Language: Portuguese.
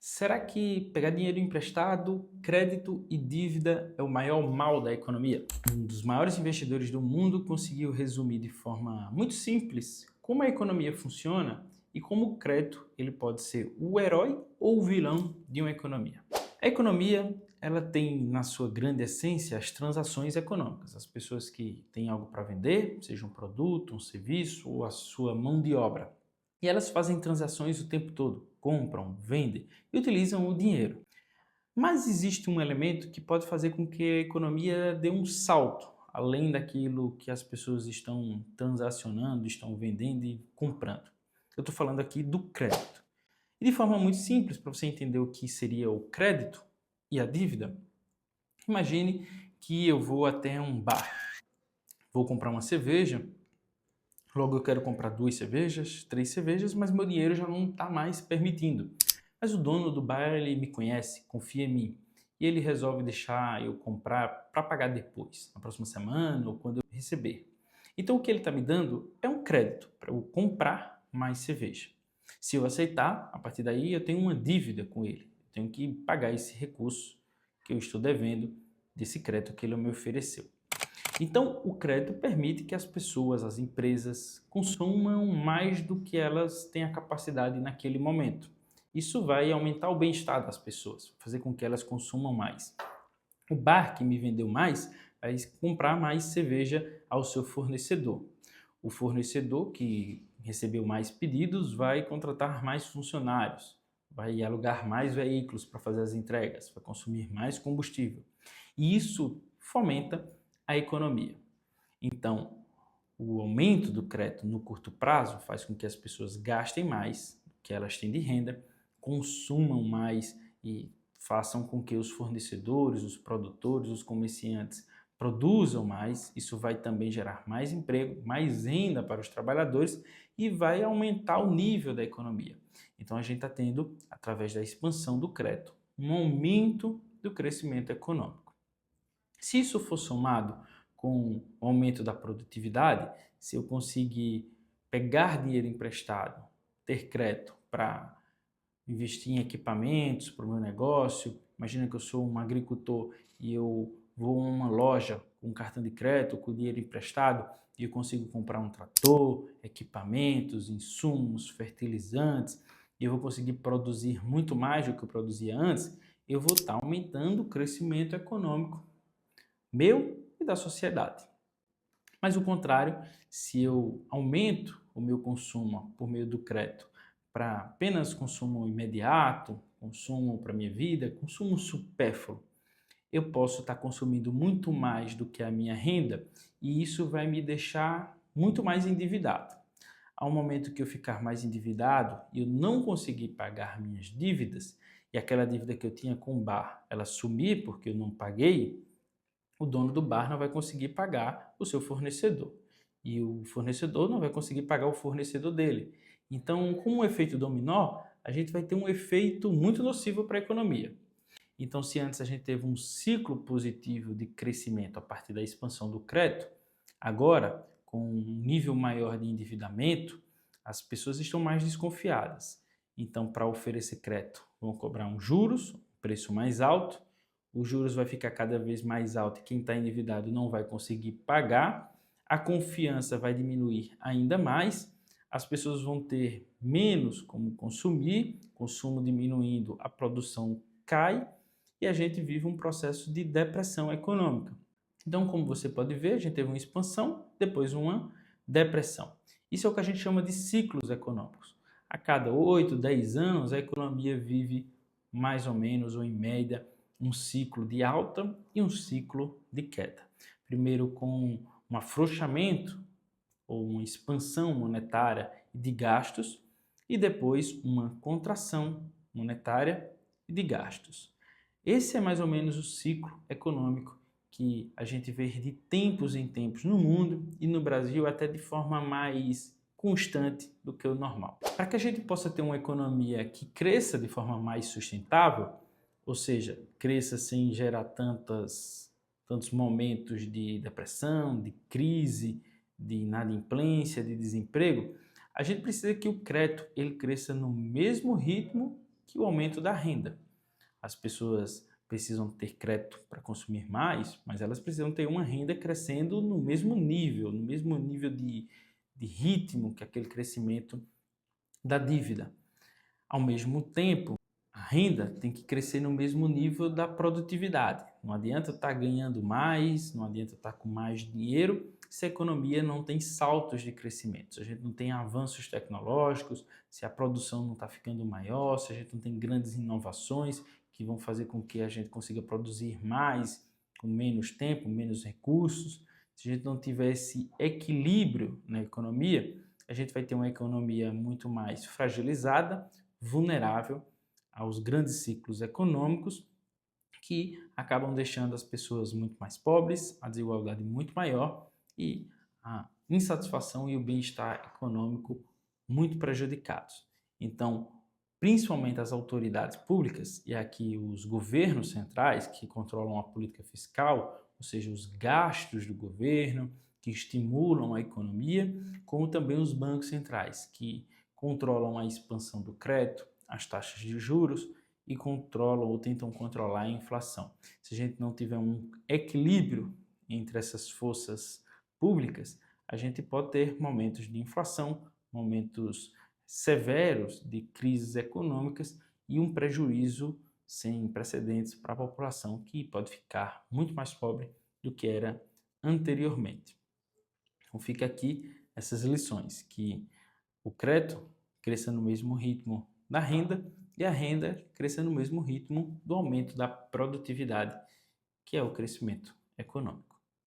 Será que pegar dinheiro emprestado, crédito e dívida é o maior mal da economia? Um dos maiores investidores do mundo conseguiu resumir de forma muito simples como a economia funciona e como o crédito ele pode ser o herói ou o vilão de uma economia. A economia ela tem na sua grande essência as transações econômicas, as pessoas que têm algo para vender, seja um produto, um serviço ou a sua mão de obra. E elas fazem transações o tempo todo, compram, vendem e utilizam o dinheiro. Mas existe um elemento que pode fazer com que a economia dê um salto, além daquilo que as pessoas estão transacionando, estão vendendo e comprando. Eu estou falando aqui do crédito. E de forma muito simples, para você entender o que seria o crédito e a dívida, imagine que eu vou até um bar, vou comprar uma cerveja. Logo eu quero comprar 2 cervejas, 3 cervejas, mas meu dinheiro já não está mais permitindo. Mas o dono do bar ele me conhece, confia em mim e ele resolve deixar eu comprar para pagar depois, na próxima semana ou quando eu receber. Então o que ele está me dando é um crédito para eu comprar mais cerveja. Se eu aceitar, a partir daí eu tenho uma dívida com ele. Eu tenho que pagar esse recurso que eu estou devendo desse crédito que ele me ofereceu. Então, o crédito permite que as pessoas, as empresas, consumam mais do que elas têm a capacidade naquele momento. Isso vai aumentar o bem-estar das pessoas, fazer com que elas consumam mais. O bar que me vendeu mais vai comprar mais cerveja ao seu fornecedor. O fornecedor que recebeu mais pedidos vai contratar mais funcionários, vai alugar mais veículos para fazer as entregas, vai consumir mais combustível. E isso fomenta a economia. Então, o aumento do crédito no curto prazo faz com que as pessoas gastem mais do que elas têm de renda, consumam mais e façam com que os fornecedores, os produtores, os comerciantes produzam mais. Isso vai também gerar mais emprego, mais renda para os trabalhadores e vai aumentar o nível da economia. Então, a gente está tendo, através da expansão do crédito, um aumento do crescimento econômico. Se isso for somado com o aumento da produtividade, se eu conseguir pegar dinheiro emprestado, ter crédito para investir em equipamentos para o meu negócio, imagina que eu sou um agricultor e eu vou a uma loja com cartão de crédito, com dinheiro emprestado, e eu consigo comprar um trator, equipamentos, insumos, fertilizantes, e eu vou conseguir produzir muito mais do que eu produzia antes, eu vou estar aumentando o crescimento econômico meu e da sociedade. Mas o contrário, se eu aumento o meu consumo por meio do crédito para apenas consumo imediato, consumo para minha vida, consumo supérfluo, eu posso estar consumindo muito mais do que a minha renda e isso vai me deixar muito mais endividado. Ao momento que eu ficar mais endividado e eu não conseguir pagar minhas dívidas, e aquela dívida que eu tinha com o bar, ela sumir porque eu não paguei, o dono do bar não vai conseguir pagar o seu fornecedor. E o fornecedor não vai conseguir pagar o fornecedor dele. Então, com um efeito dominó, a gente vai ter um efeito muito nocivo para a economia. Então, se antes a gente teve um ciclo positivo de crescimento a partir da expansão do crédito, agora, com um nível maior de endividamento, as pessoas estão mais desconfiadas. Então, para oferecer crédito, vão cobrar um juros, um preço mais alto, os juros vai ficar cada vez mais alto e quem está endividado não vai conseguir pagar, a confiança vai diminuir ainda mais, as pessoas vão ter menos como consumir, consumo diminuindo, a produção cai e a gente vive um processo de depressão econômica. Então, como você pode ver, a gente teve uma expansão, depois uma depressão. Isso é o que a gente chama de ciclos econômicos. A cada 8, 10 anos, a economia vive mais ou menos, ou em média, um ciclo de alta e um ciclo de queda. Primeiro com um afrouxamento ou uma expansão monetária de gastos e depois uma contração monetária e de gastos. Esse é mais ou menos o ciclo econômico que a gente vê de tempos em tempos no mundo e no Brasil até de forma mais constante do que o normal. Para que a gente possa ter uma economia que cresça de forma mais sustentável, ou seja, cresça sem gerar tantos momentos de depressão, de crise, de inadimplência, de desemprego, a gente precisa que o crédito ele cresça no mesmo ritmo que o aumento da renda. As pessoas precisam ter crédito para consumir mais, mas elas precisam ter uma renda crescendo no mesmo nível de ritmo que aquele crescimento da dívida. Ao mesmo tempo, a renda tem que crescer no mesmo nível da produtividade. Não adianta estar ganhando mais, não adianta estar com mais dinheiro se a economia não tem saltos de crescimento, se a gente não tem avanços tecnológicos, se a produção não está ficando maior, se a gente não tem grandes inovações que vão fazer com que a gente consiga produzir mais com menos tempo, menos recursos. Se a gente não tiver esse equilíbrio na economia, a gente vai ter uma economia muito mais fragilizada, vulnerável aos grandes ciclos econômicos que acabam deixando as pessoas muito mais pobres, a desigualdade muito maior e a insatisfação e o bem-estar econômico muito prejudicados. Então, principalmente as autoridades públicas, e aqui os governos centrais que controlam a política fiscal, ou seja, os gastos do governo, que estimulam a economia, como também os bancos centrais, que controlam a expansão do crédito, as taxas de juros e controlam ou tentam controlar a inflação. Se a gente não tiver um equilíbrio entre essas forças públicas, a gente pode ter momentos de inflação, momentos severos de crises econômicas e um prejuízo sem precedentes para a população, que pode ficar muito mais pobre do que era anteriormente. Então fica aqui essas lições, que o crédito cresça no mesmo ritmo da renda e a renda cresça no mesmo ritmo do aumento da produtividade, que é o crescimento econômico.